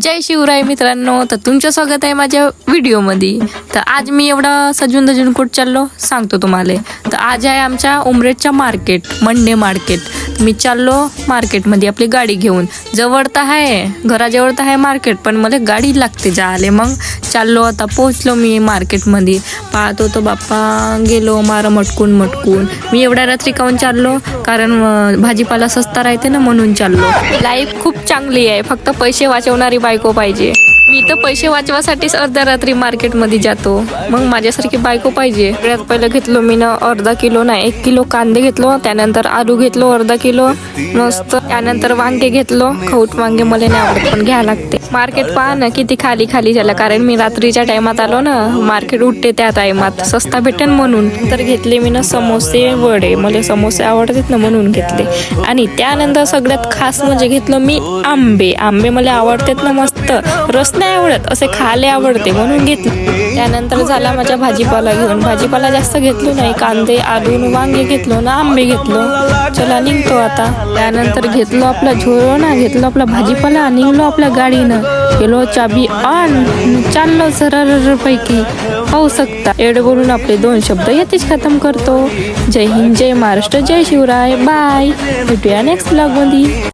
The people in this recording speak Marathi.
जय शिवराय मित्रांनो, तर तुमचं स्वागत आहे माझ्या व्हिडिओमध्ये। तर आज मी एवढा सजून धजून कुठं चाललो सांगतो तुम्हाला। तर आज आहे आमच्या उमरेडच्या मार्केट, मंडे मार्केट। मी चाललो मार्केटमध्ये आपली गाडी घेऊन। जवळ तर आहे, घराजवळ तर आहे मार्केट, पण मला गाडी लागते जायला। मग चाललो, आता पोहोचलो मी मार्केटमध्ये। पाहत होतो बाप्पा, गेलो मारा मटकून मटकून। मी एवढ्या रात्री काहून चाललो, कारण भाजीपाला सस्ता राहते ना, म्हणून चाललो। लाईफ खूप चांगली आहे, फक्त पैसे वाचवणारी बायको पाहिजे। मी तर पैसे वाचवासाठीच अर्ध्या रात्री मार्केटमध्ये जातो, मग माझ्यासारखी बायको पाहिजे। सगळ्यात पहिलं घेतलो मी ना अर्धा किलो ना 1 किलो कांदे घेतलो, त्यानंतर आलू घेतलो अर्धा किलो मस्त, त्यानंतर वांगे घेतलो। खवट वांगे मला नाही आवडत, पण घ्या लागते। मार्केट पहा ना किती खाली खाली झालं, कारण मी रात्रीच्या टायमात आलो ना, मार्केट उठते त्या टायमात, सस्ता भेटेन म्हणून। तर घेतले मी ना समोसे वडे, मला समोसे आवडतात ना म्हणून घेतले। आणि त्यानंतर सगळ्यात खास म्हणजे घेतलं मी आंबे। आंबे मला आवडतात ना मस्त, रस नाही आवडत, असे खायला आवडते म्हणून घेतले। त्यानंतर झाला माझ्या भाजीपाला घेऊन। भाजीपाला जास्त घेतलो नाही, कांदे आलू वांगे घेतलो ना, आंबे घेतलो। चला निघतो आता। त्यानंतर घेतलो आपला झोलो ना, घेतलो आपला भाजीपाला, निघलो आपल्या गाडीनं, गेलो चाबी ऑन, चाललो सरळ पैकी। पाहू शकता, एवढे बोलून आपले 2 शब्द येथेच खतम करतो। जय हिंद, जय महाराष्ट्र, जय शिवराय, बाय। भेटूया नेक्स्ट ब्लॉग मध्ये।